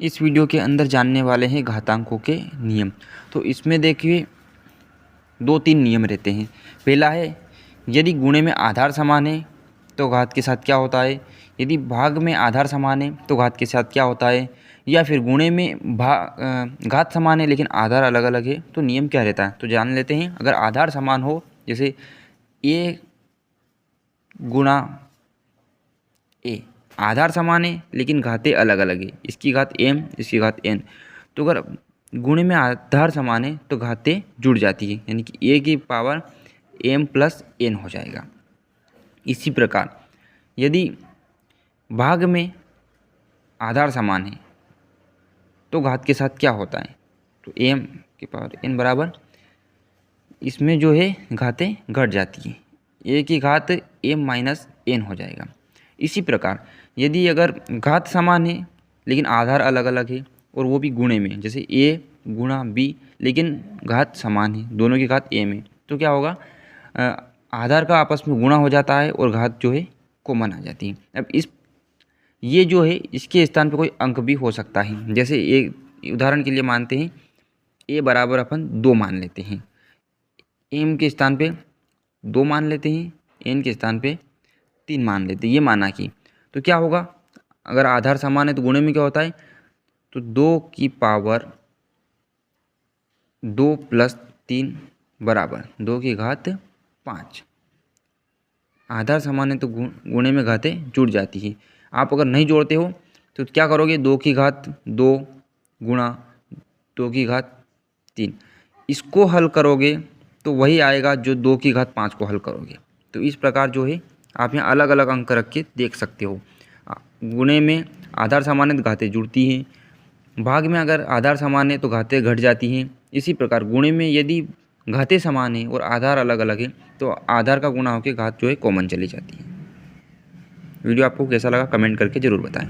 इस वीडियो के अंदर जानने वाले हैं घातांकों के नियम। तो इसमें देखिए 2-3 नियम रहते हैं। पहला है यदि गुणे में आधार समान है तो घात के साथ क्या होता है, यदि भाग में आधार समान है तो घात के साथ क्या होता है, या फिर गुणे में घात समान है लेकिन आधार अलग अलग है तो नियम क्या रहता है। तो जान लेते हैं। अगर आधार समान हो, जैसे ए गुणा ए, आधार समान है लेकिन घातें अलग अलग है, इसकी घात m इसकी घात n, तो अगर गुणे में आधार समान है तो घातें जुड़ जाती है, यानी कि a की पावर m प्लस n हो जाएगा। इसी प्रकार यदि भाग में आधार समान है तो घात के साथ क्या होता है, तो m की पावर n बराबर, इसमें जो है घातें घट जाती हैं, a की घात m माइनस n हो जाएगा। इसी प्रकार यदि अगर घात समान है लेकिन आधार अलग अलग है और वो भी गुणे में, जैसे a गुणा b लेकिन घात समान है, दोनों की घात m है, तो क्या होगा, आधार का आपस में गुणा हो जाता है और घात जो है कॉमन आ जाती है। अब ये जो है इसके स्थान पे कोई अंक भी हो सकता है। जैसे एक उदाहरण के लिए मानते हैं a बराबर अपन 2 मान लेते हैं, m के स्थान पे 2 मान लेते हैं, n के स्थान पे 3 मान लेते हैं, ये माना कि, तो क्या होगा, अगर आधार समान है तो गुणे में क्या होता है, तो 2 की पावर 2 प्लस 3 बराबर 2 की घात 5। आधार समान है तो गुणे में घातें जुड़ जाती है। आप अगर नहीं जोड़ते हो तो क्या करोगे, 2 की घात 2 गुणा 2 की घात 3, इसको हल करोगे तो वही आएगा जो 2 की घात 5 को हल करोगे। तो इस प्रकार जो है आप यहाँ अलग अलग अंक रख के देख सकते हो। गुणे में आधार समान है तो घातें जुड़ती हैं, भाग में अगर आधार समान है तो घातें घट जाती हैं। इसी प्रकार गुणे में यदि घातें समान है और आधार अलग अलग है तो आधार का गुणा होकर घात जो है कॉमन चली जाती है। वीडियो आपको कैसा लगा कमेंट करके ज़रूर बताएं।